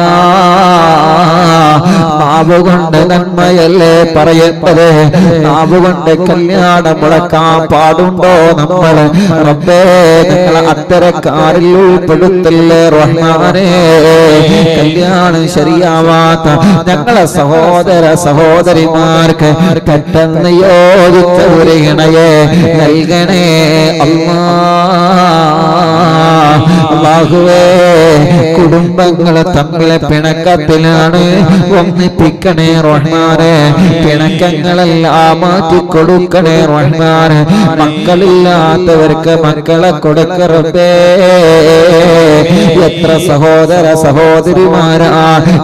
നാവുകൊണ്ട് നന്മയല്ലേ പറയേണ്ടത്? നാവുകൊണ്ട് കല്യാണം മുടക്കാൻ പാടുണ്ടോ നമ്മൾ? റബ്ബേ, ഞങ്ങൾ അത്തരക്കാരിൽ ഉൾപ്പെടുത്തല്ലേ റഹ്മാനേ. കല്യാണം ശരിയാവാത്ത ഞങ്ങളെ സഹോദര സഹോദരിമാർക്ക് പെട്ടെന്ന് യോജിച്ച ഒരു ഇണയെ നൽകണേ അല്ലാഹുവേ. കുടുംബങ്ങൾ തമ്മിലെ പിണക്കത്തിലാണ്, ഒന്നിപ്പിക്കണേ റഹ്മാനെ. പിണക്കങ്ങളെല്ലാം മാറ്റി കൊടുക്കണേ റഹ്മാനെ. മക്കളില്ലാത്തവർക്ക് മക്കളെ കൊടുക്കറബേ. എത്ര സഹോദര സഹോദരിമാരാ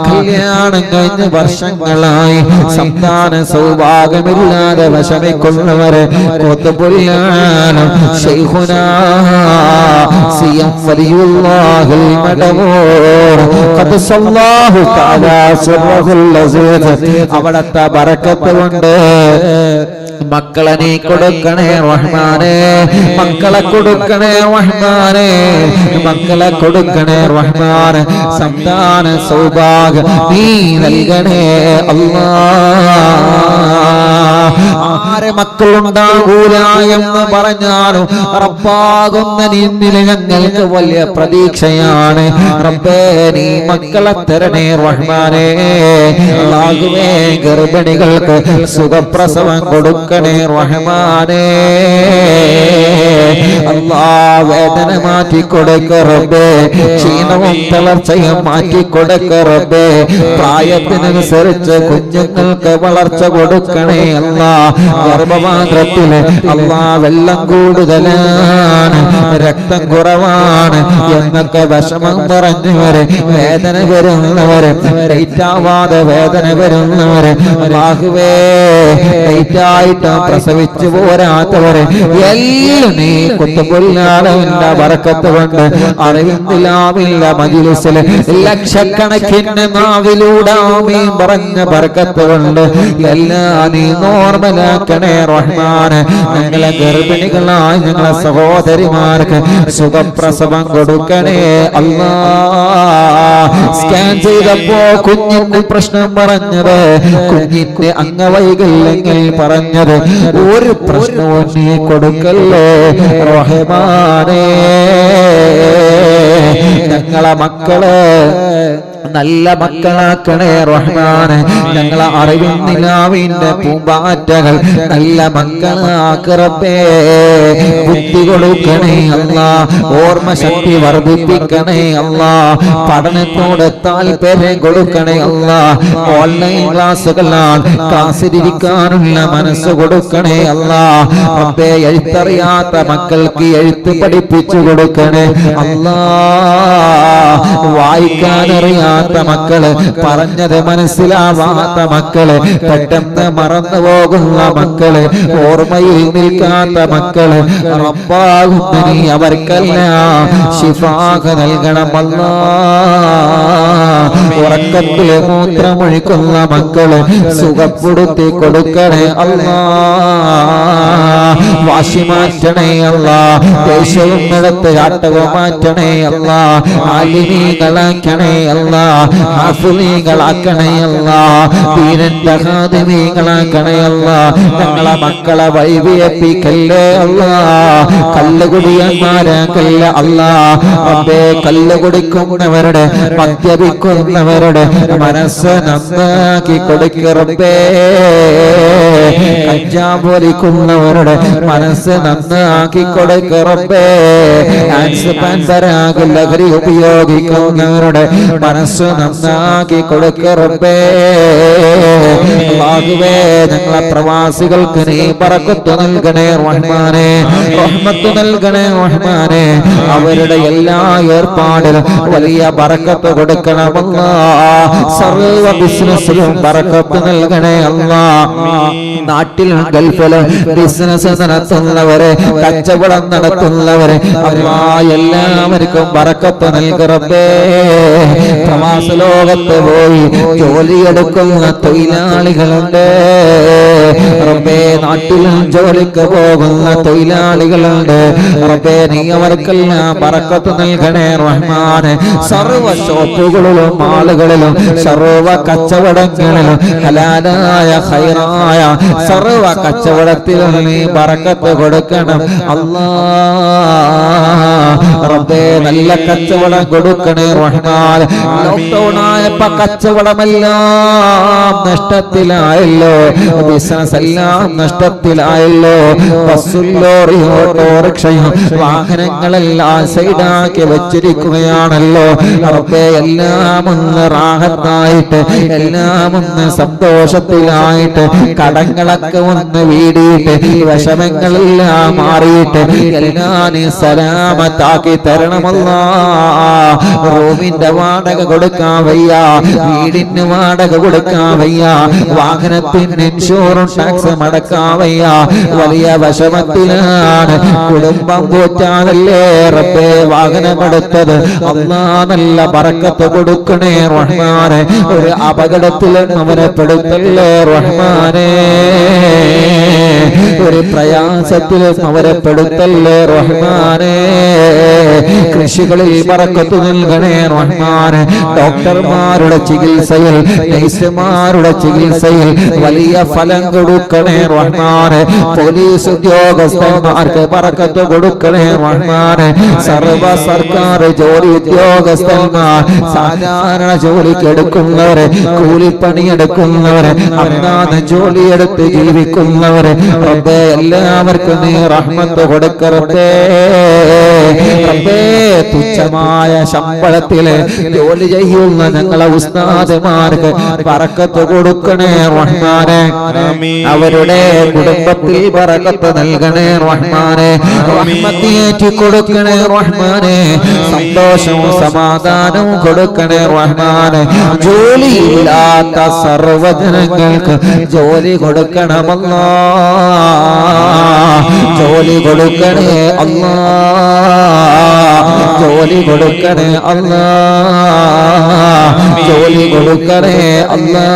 കല്യാണം കഴിഞ്ഞ് വർഷങ്ങളായി സന്താന സൗഭാഗ്യമില്ലാതെ വിഷമിക്കുന്നവരെ കൊത്തുപൊല്ലാണ് ശൈഖുനാ സിയം വലിയുല്ലാഹിൽ മദമൂർ ഖദ്സല്ലാഹു തആല സിർറഹുൽ അസീസ്. അവിടത്തെ ബറക്കത്ത് കൊണ്ട് മക്കളെ നീ കൊടുക്കണേ റഹ്മാനേ. മക്കളെ കൊടുക്കണേ റഹ്മാനേ. മക്കളെ കൊടുക്കണേ റഹ്മാനേ. സന്താന സൗഭാഗ്യം നീ നൽകണേ അല്ലാഹ്. ആരെ മക്കളുണ്ടാകൂല എന്ന് പറഞ്ഞാലും റബ്ബാകുന്ന നിന്നിൽ ഞങ്ങൾക്ക് വലിയ പ്രതീക്ഷയാണ്. റബ്ബേ, നീ മക്കളെ തരണേ റഹ്മാനേ. അല്ലാഹുവേ, ഗർഭിണികൾക്ക് സുഖപ്രസവം കൊടുക്കണേ റഹ്മാനേ. അല്ലാഹ്, വേദന മാറ്റി കൊടുക്ക റബ്ബേ. ക്ഷീണവും തളർച്ചയും മാറ്റി കൊടുക്ക റബ്ബേ. പ്രായത്തിനനുസരിച്ച് കുഞ്ഞുങ്ങൾക്ക് വളർച്ച കൊടുക്കണേ അല്ലാഹ്. ഗർഭപാത്രത്തിൽ അല്ലാഹ് വെള്ളം കൂടുതലാണ്, രക്തം കുറവാണ് എന്നൊക്കെ വിഷമം പറഞ്ഞവര്, വേദന വരുന്നവര്, ലൈറ്റാവാതെ വേദന വരുന്നവര്, അല്ലാഹുവേ ലൈറ്റായിട്ട് പ്രസവിച്ചു പോരാത്തവര് എല്ലാം നീ കുത്തുപൊല്ലാളവിന്റെ ബറക്കത്ത് കൊണ്ട് അറിവിന്ദിലാവില്ല മജ്‌ലിസില് ലക്ഷക്കണക്കിന് നാവിലൂടെ ആമീൻ പറഞ്ഞ ബറക്കത്ത് കൊണ്ട് എല്ലാം നീ നോർമലാക്കണേ റഹ്മാനെ. ഞങ്ങളെ ഗർഭിണികളായ ഞങ്ങളെ സഹോദരിമാർക്ക് സുഖപ്രസവം കൊടുക്കണേ അല്ലാഹ്. സ്കാൻ ചെയ്തപ്പോ കുഞ്ഞിന് പ്രശ്നം പറഞ്ഞത്, കുഞ്ഞിന്റെ അംഗവൈകല്യങ്ങൾ പറഞ്ഞത്, ഒരു പ്രശ്നവും നീ കൊടുക്കല്ലേ റഹ്മാനേ. ഞങ്ങളെ മക്കള് നല്ല മക്കളാക്കണേ റഹ്മാനെ. ഞങ്ങളെ അറിവിൻ നിലാവിന്റെ പൂമ്പാറ്റകൾ നല്ല മക്കളാക്ക് റബ്ബേ. ബുദ്ധി കൊടുക്കണേ അല്ലാഹ്. ഓർമ്മ ശക്തി വർദ്ധിപ്പിക്കണേ അല്ലാഹ്. പഠനത്തോട് താല്പര്യം കൊടുക്കണേ അല്ലാഹ്. ഓൺലൈൻ ക്ലാസ്സുകളാണ്, ക്ലാസ്സിലിരിക്കാനുള്ള മനസ്സ് കൊടുക്കണേ അല്ലാഹ്. റബ്ബേ, എഴുത്തറിയാത്ത മക്കൾക്ക് എഴുത്ത് പഠിപ്പിച്ചു കൊടുക്കണേ അല്ലാഹ്. വായിക്കാനറിയാ മക്കള്, പറഞ്ഞത് മനസ്സിലാവാത്ത മക്കള്, പെട്ടെന്ന് മറന്നു പോകുന്ന മക്കള്, ഓർമ്മയിൽ നിൽക്കാത്ത മക്കള്, റബ്ബാകുന്ന നീ അവർക്കെല്ലാം ശിഫാഖ നൽകണം അല്ലാഹ്. ഉറക്കത്തില് മൂത്രമൊഴിക്കുന്ന മക്കള് സുഖപ്പെടുത്തി കൊടുക്കണേ അല്ലാഹ്. വാശി മാറ്റണേ അല്ലാഹ്. ദേഷ്യവും നടത്ത് ചാട്ടവും മാറ്റണേ അല്ലാഹ്. ആലിമീകളാക്കണേ അല്ലാഹ്. ഹാഫിളീകളാക്കണേ അല്ലാഹ്. ദീനിന്റെ ഖാദിമീകളാക്കണേ അല്ലാഹ്. ഞങ്ങളെ മക്കളെ വഴിവിയപ്പിക്കല്ലേ അല്ലാഹ്. കല്ലുകുടിയന്മാരാക്കല്ല അല്ലാഹ്. റബ്ബേ, കല്ല് കുടിക്കുന്നവരുടെ, മദ്യപിക്കുന്നവരുടെ മനസ്സ് നന്നാക്കി കൊടുക്ക റബ്ബേ. കഞ്ചാവ് വലിക്കുന്നവരുടെ മനസ്സ് നന്നാക്കി കൊടുക്ക റബ്ബേ. ആൻസ് പാൻപരാഗ് ലഹരി ഉപയോഗിക്കുന്നവരുടെ മനസ്സ് നന്നാക്കി കൊടുക്ക റബ്ബേ. അല്ലാഹുവേ ഞങ്ങളെ പ്രവാസികൾക്ക് നീ ബറക്കത്ത് നൽകണേ റഹ്മാനേ, റഹ്മത്ത് നൽകണേ റഹ്മാനേ. അവരുടെ എല്ലാ ഏർപ്പാടിലും വലിയ ബറക്കത്ത് കൊടുക്കണമല്ലാ. സർവ ബിസിനസ്സിലും ബറക്കത്ത് നൽകണേ അല്ലാ. നാട്ടിലും ഗൾഫിലും ബിസിനസ് നടത്തുന്നവരെ, കച്ചവടം നടത്തുന്നവരെ അല്ലാ എല്ലാവർക്കും ബറക്കത്ത് നൽകറബേ. പ്രവാസ ലോകത്ത് പോയി ജോലിയെടുക്കുന്ന തൊഴിലാളികളുണ്ട് റബ്ബേ. നാട്ടിലും ജോലിക്ക് പോകുന്ന തൊഴിലാളികളുണ്ട് റബ്ബേ. നീ അവർക്കെല്ലാം ബറക്കത്ത് നൽകണേ റഹ്മാനെ. സർവ ഷോപ്പുകളിലും മാളുകളിലും സർവ കച്ചവടങ്ങളിലും ഹലാലായ ഖൈറായ സർവ കച്ചവടത്തിലും നീ ബറക്കത്ത് കൊടുക്കണം അല്ലാ റബ്ബേ. നല്ല കച്ചവടം കൊടുക്കണേ റഹ്മാൻ. ലോക്ക്ഡൗൺ ആയപ്പോ കച്ചവടമെല്ലാം നഷ്ടത്തിലായല്ലോ, ബിസിനസ് എല്ലാം നഷ്ടത്തിലായല്ലോ. ബസ്സും ലോറിയും ഓട്ടോറിക്ഷയും വാഹനങ്ങളെല്ലാം സൈഡാക്കി വെച്ചിരിക്കുകയാണല്ലോ റബ്ബേ. എല്ലാം ഒന്ന് റാഹത്തായിട്ട്, എല്ലാം ഒന്ന് സന്തോഷത്തിലായിട്ട്, കടങ്ങളൊക്കെ ഒന്ന് വീടിയിട്ട്, വിഷമങ്ങളെല്ലാം മാറിയിട്ട് എല്ലാം നീ സലാമത്താക്കി തരണമല്ലാ. റൂമിന്റെ വാടക കൊടുക്കാൻ വയ്യ, വീടിന് വാടക കൊടുക്കാൻ വയ്യ, വാഹനത്തിന് ഇൻഷുറൻസ് ടാക്സ് മടക്കാൻ വയ്യ. വലിയ വിഷമത്തിലാണ്. കുടുംബം പോറ്റാനല്ലേ റബ്ബേ വാഹനമെടുത്തത്. അല്ലാ നല്ല ബറക്കത്ത് കൊടുക്കണേ റഹ്മാനെ. ഒരു അപകടത്തിലും അവനെ പെടുത്തല്ലേ റഹ്മാനെ. ഒരു പ്രയാസത്തിലും അവരെ പെടുത്തല്ലേ റഹ്മാനെ. കൃഷികളിൽ ബറക്കത്ത് നൽകണേ റഹ്മാനെ. ഡോക്ടർമാരുടെ ചികിത്സയിൽ, നഴ്സുമാരുടെ ചികിത്സയിൽ വലിയ ഫലം കൊടുക്കണേ റഹ്മാനെ. പോലീസ് ഉദ്യോഗസ്ഥന്മാർക്ക് ബറക്കത്ത് കൊടുക്കണേ റഹ്മാനെ. സർവ സർക്കാർ ജോലി ഉദ്യോഗസ്ഥന്മാർ, സാധാരണ ജോലിക്ക് എടുക്കുന്നവരെ, കൂലിപ്പണിയെടുക്കുന്നവരെ, അന്നാന്ന് ജോലിയെടുത്ത് ജീവിക്കുന്നവരെ റബ്ബേ എല്ലാവർക്കും നീ റഹ്മത്ത് കൊടുക്കറേ റബ്ബേ. തുച്ഛമായ ശമ്പളത്തില് ജോലി ചെയ്യുന്ന ഞങ്ങളെ ഉസ്താദുമാർക്ക് ബറക്കത്ത് കൊടുക്കണേ റഹ്മാനെ. അവരുടെ കുടുംബത്തിൽ ബറക്കത്ത് നൽകണേ റഹ്മാനെ. റഹ്മത്തിയേറ്റി കൊടുക്കണേ റഹ്മാനെ. സന്തോഷവും സമാധാനവും കൊടുക്കണേ റഹ്മാനെ. ജോലിയില്ലാത്ത സർവ്വജനങ്ങൾക്ക് ജോലി കൊടുക്കണമല്ലാ. ജോലി കൊടുക്കണേ അല്ലാ. ജോലി കൊടുക്കണേ അല്ലാ. ജോലി കൊടുക്കണേ അല്ലാ.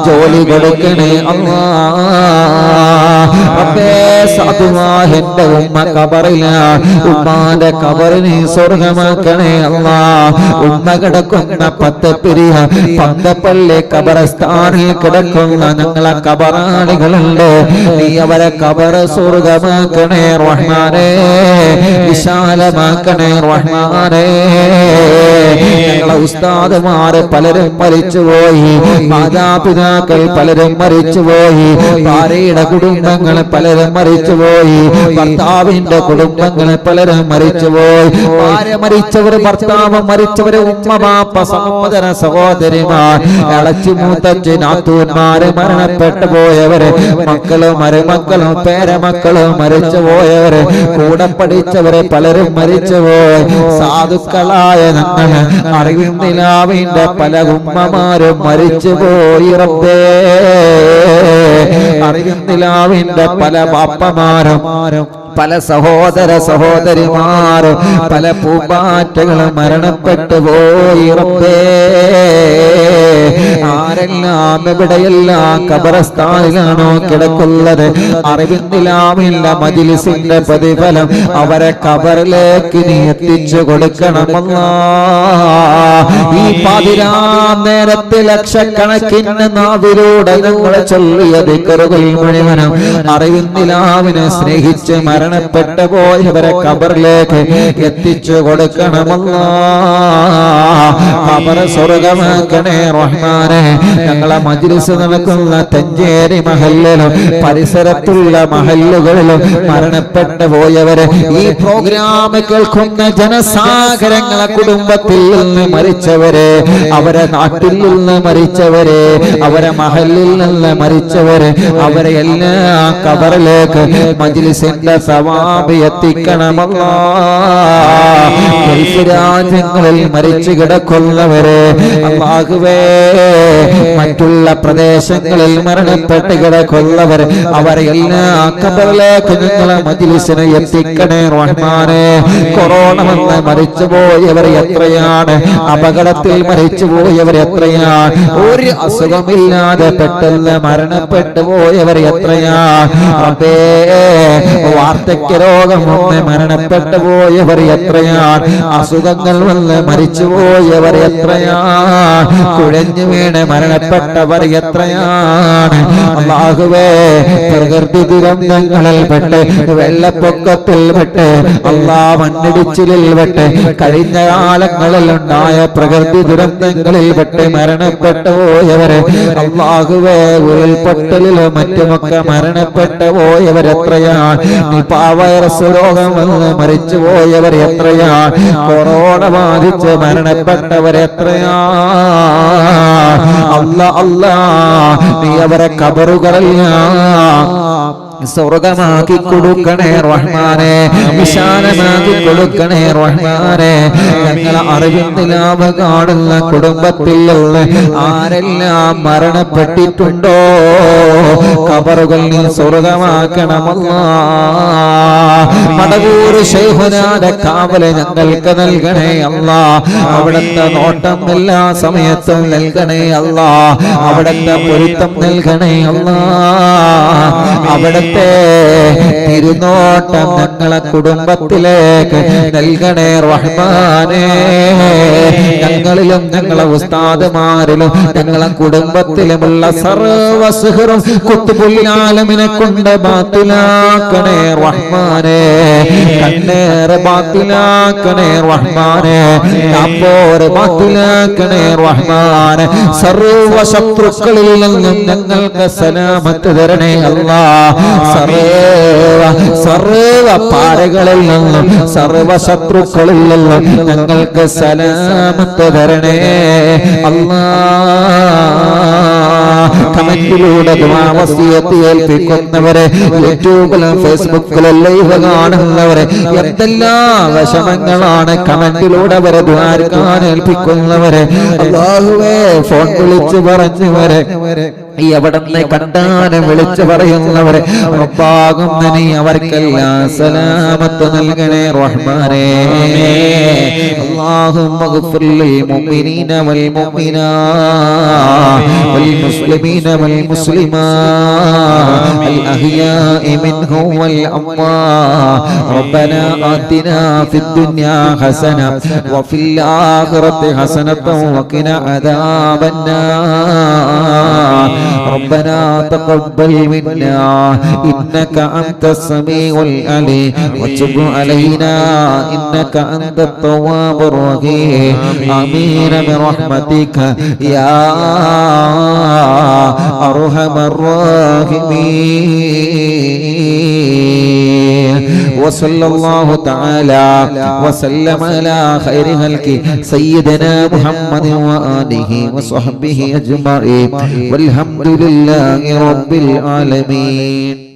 ജോലി കൊടുക്കണേ അല്ലാ. റബ്ബേ സാധുവായ എന്റെ ഉമ്മ ഖബറിലാണ്. ഉമ്മാന്റെ ഖബറിനെ സ്വർഗമാക്കണേ അല്ലാ. ഉമ്മ കിടക്കുന്ന പത്തപ്പിരിയ പന്തപ്പള്ളി ഖബറസ്ഥാനിൽ കിടക്കുന്ന ഞങ്ങളെ ഖബറാളികളുണ്ട്. നീ അവരെ ഖബറ് സ്വർഗമാക്കണേ റഹ്മാനേ. വിശാലമാക്കണേ റഹ്മാനേ. ഞങ്ങളെ ഉസ്താദുമാര് പലരും മരിച്ചുപോയി, മാതാപിതാക്കൾ പലരും മരിച്ചുപോയി, ഭാര്യയുടെ കുടുംബങ്ങൾ പലരും മരിച്ചുപോയി, ഭർത്താവിന്റെ കുടുംബങ്ങൾ പലരും മരിച്ചുപോയി. ഭാര്യ മരിച്ചവർ, ഭർത്താവ് മരിച്ചവര്, ഉമ്മ ബാപ്പ സഹോദര സഹോദരിമാർ, ഇളച്ചി മൂത്തച്ഛി നാത്തൂന്മാര് മരണപ്പെട്ടു പോയവര്, മക്കളും മരുമക്കളും പേരമക്കളും മരിച്ചു പോയവര്, കൂടെ പഠിച്ചവര് പലരും മരിച്ചുപോയി. സാധുക്കളായ ഞങ്ങൾ അറിവിൻ നിലാവിന്റെ പല ഉമ്മമാരും മരിച്ചുപോയി റബ്ബേ. അറിവിൻ നിലാവിന്റെ പല ബാപ്പമാരും, പല സഹോദര സഹോദരിമാരും, പല പൂമ്പാറ്റകളും മരണപ്പെട്ടു പോയി റബ്ബേ. ആരെല്ലാം എവിടെയെല്ലാം ഖബറസ്ഥാനിലാണോ കിടക്കുന്നത്, അറിവിൻ നിലാവിന്റെ മജ്‌ലിസിന്റെ പ്രതിഫലം അവരെ ഖബറിലേക്ക് നീ എത്തിച്ചു കൊടുക്കണമല്ലാ. ഈ പാതിരാ നേരത്തെ ലക്ഷക്കണക്കിന് നാവിലൂടെ ഞങ്ങൾ ചൊല്ലിയ ദിക്റുകൾ മുഴുവനും അറിവിൻ നിലാവിനെ സ്നേഹിച്ച് മരണപ്പെട്ടു പോയവരെ ഖബറിലേക്ക് എത്തിച്ചു കൊടുക്കണമല്ലാ. ഖബർ സ്വർഗമാക്കണേ റഹ്മാനെ. ഞങ്ങളെ മജ്ലിസ് നടക്കുന്ന തഞ്ചേരി മഹല്ലിലും പരിസരത്തുള്ള മഹല്ലുകളിലും മരണപ്പെട്ടു പോയവരെ, ഈ പ്രോഗ്രാം കേൾക്കുന്ന ജനസാഗരങ്ങളെ കുടുംബത്തിൽ നിന്ന് മരിച്ചവരെ, അവരെ നാട്ടിൽ നിന്ന് മരിച്ചവരെ, അവരെ മഹല്ലിൽ നിന്ന് മരിച്ചവരെ, അവരെ എല്ലാ ഖബറിലേക്ക് മജ്ലിസിന്റെ സവാബ് എത്തിക്കണമല്ലാ. ഗൾഫ് രാജ്യങ്ങളിൽ മരിച്ചു കിടക്കുന്നവരെ അല്ലാഹുവേ, മറ്റുള്ള പ്രദേശങ്ങളിൽ മരണപ്പെട്ട് കിടക്കുന്നവർ, അവരെ എല്ലാ ഖബറിലേക്ക് നിങ്ങളെ മജ്ലിസിനെ എത്തിക്കണേ റഹ്മാനെ. കൊറോണ വന്ന് മരിച്ചുപോയവർ എത്രയാണ്, അപകടത്തിൽ മരിച്ചുപോയവർ എത്രയാണ്, ഒരു അസുഖമില്ലാതെ പെട്ടെന്ന് മരണപ്പെട്ടു പോയവർ എത്രയാണ് റബ്ബേ. വാർദ്ധക്യ രോഗം വന്ന് മരണപ്പെട്ടു പോയവർ എത്രയാണ്, അസുഖങ്ങൾ വന്ന് മരിച്ചുപോയവർ എത്രയാണ്, കുഴഞ്ഞു വീണ് മരണപ്പെട്ടവർ എത്രയാണ്. അല്ലാഹുവേ, പ്രകൃതി ദുരന്തങ്ങളിൽ പെട്ട്, വെള്ളപ്പൊക്കത്തിൽ പെട്ട്, മണ്ണിടിച്ചിലിൽ പെട്ട്, കഴിഞ്ഞ കാലങ്ങളിൽ ഉണ്ടായ പ്രകൃതി ദുരന്തങ്ങളിൽ പെട്ട് മരണപ്പെട്ടു പോയവരെ അല്ലാഹുവേ, ഉരുൾപൊട്ടലിലും മറ്റുമൊക്കെ മരണപ്പെട്ടു പോയവരെത്രയാണ്, നിപാ വൈറസ് രോഗം വന്ന് മരിച്ചു പോയവർ എത്രയാണ്, കൊറോണ ബാധിച്ച് മരണപ്പെട്ടവരെത്രയാണ്. അല്ലാ അല്ലാ, നീ അവരെ ഖബറുകളെല്ലാം സ്വർഗമാക്കി കൊടുക്കണേ റഹ്മാനെ, വിശാലമാക്കി കൊടുക്കണേ റഹ്മാനെ. ഞങ്ങളെ അറിവിന്ദിലാവ് കാണുന്ന കുടുംബത്തിൽ ആരെല്ലാം മരണപ്പെട്ടിട്ടുണ്ടോ, ഖബറുകൾ നീ സ്വർഗമാക്കണമല്ലാ. മടവൂർ ശൈഖുനാന്റെ കാവല് ഞങ്ങൾക്ക് നൽകണേ അല്ലാ. അവിടുത്തെ നോട്ടം എല്ലാ സമയത്തും നൽകണേ അല്ലാ. അവിടുത്തെ പൊരുത്തം നൽകണേ അല്ലാ. അവിടുത്തെ തിരുനോട്ടം ഞങ്ങളെ കുടുംബത്തിലേക്ക് നൽകണേ റഹ്മാനേ. ഞങ്ങളിലും ഞങ്ങളെ ഉസ്താദുമാരിലും ഞങ്ങളെ കുടുംബത്തിലുമുള്ള സർവ്വ സിഹ്റും ഖുത്ബുൽ കൊണ്ട് ബാത്തിലാക്കണേ റഹ്മാനേ. കണ്ണേറ് ബാത്തിലാക്കണേ റഹ്മാനേ. കാപ്പോറ് ബാത്തിലാക്കണേ റഹ്മാനേ. സർവ്വ ശത്രുക്കളിൽ നിന്നും ഞങ്ങൾക്ക് സലാമത്ത് തരണേ അല്ലാ. സർവ പാരകളിൽ നിന്നും സർവ ശത്രുക്കളിൽ നിന്നും ഞങ്ങൾക്ക് സലാമത്ത് തരണേ അല്ലാ. കമന്റിലൂടെ ദുആ വസിയത്ത് ഏൽപ്പിക്കുന്നവരെ, യൂട്യൂബിലും ഫേസ്ബുക്കിലും ലൈവ് കാണുന്നവരെ, എന്തെല്ലാം വിഷമങ്ങളാണ് കമന്റിലൂടെ അവരെ ദുആർക്കാൻ ഏൽപ്പിക്കുന്നവരെ, അല്ലാഹുവേ ഫോൺ വിളിച്ചു പറഞ്ഞവരെ, എവിടെന്ന് കണ്ടാലും വിളിച്ചു പറയുന്നവരെ റബ്ബാകും നീ അവർക്കെല്ലാം സലാമത്ത് നൽകണേ റഹ്മാനേ. അല്ലാഹുമ്മ ഗ്ഫിർ ലിൽ മുഅ്മിനീന വൽ മുഅ്മിനാത്ത് വൽ മുസ്ലിമീന വൽ മുസ്ലിമാത്ത് അൽ അഹ്യാഇ മിൻഹും വൽ അംവാത്ത്. റബ്ബനാ ആതിനാ ഫിദ് ദുനിയാ ഹസന വഫിൽ ആഖിറതി ഹസനതൻ വഖിനാ അദാബന്നാർ. ربنا تقبل منا إنك أنت السميع العليم وتب علينا إنك أنت التواب الرحيم. آمين برحمتك يا أرحم الراحمين. وصلى الله تعالى وسلم على خير خلقه سيدنا محمد وآله وصحبه أجمعين والحمد لله رب العالمين.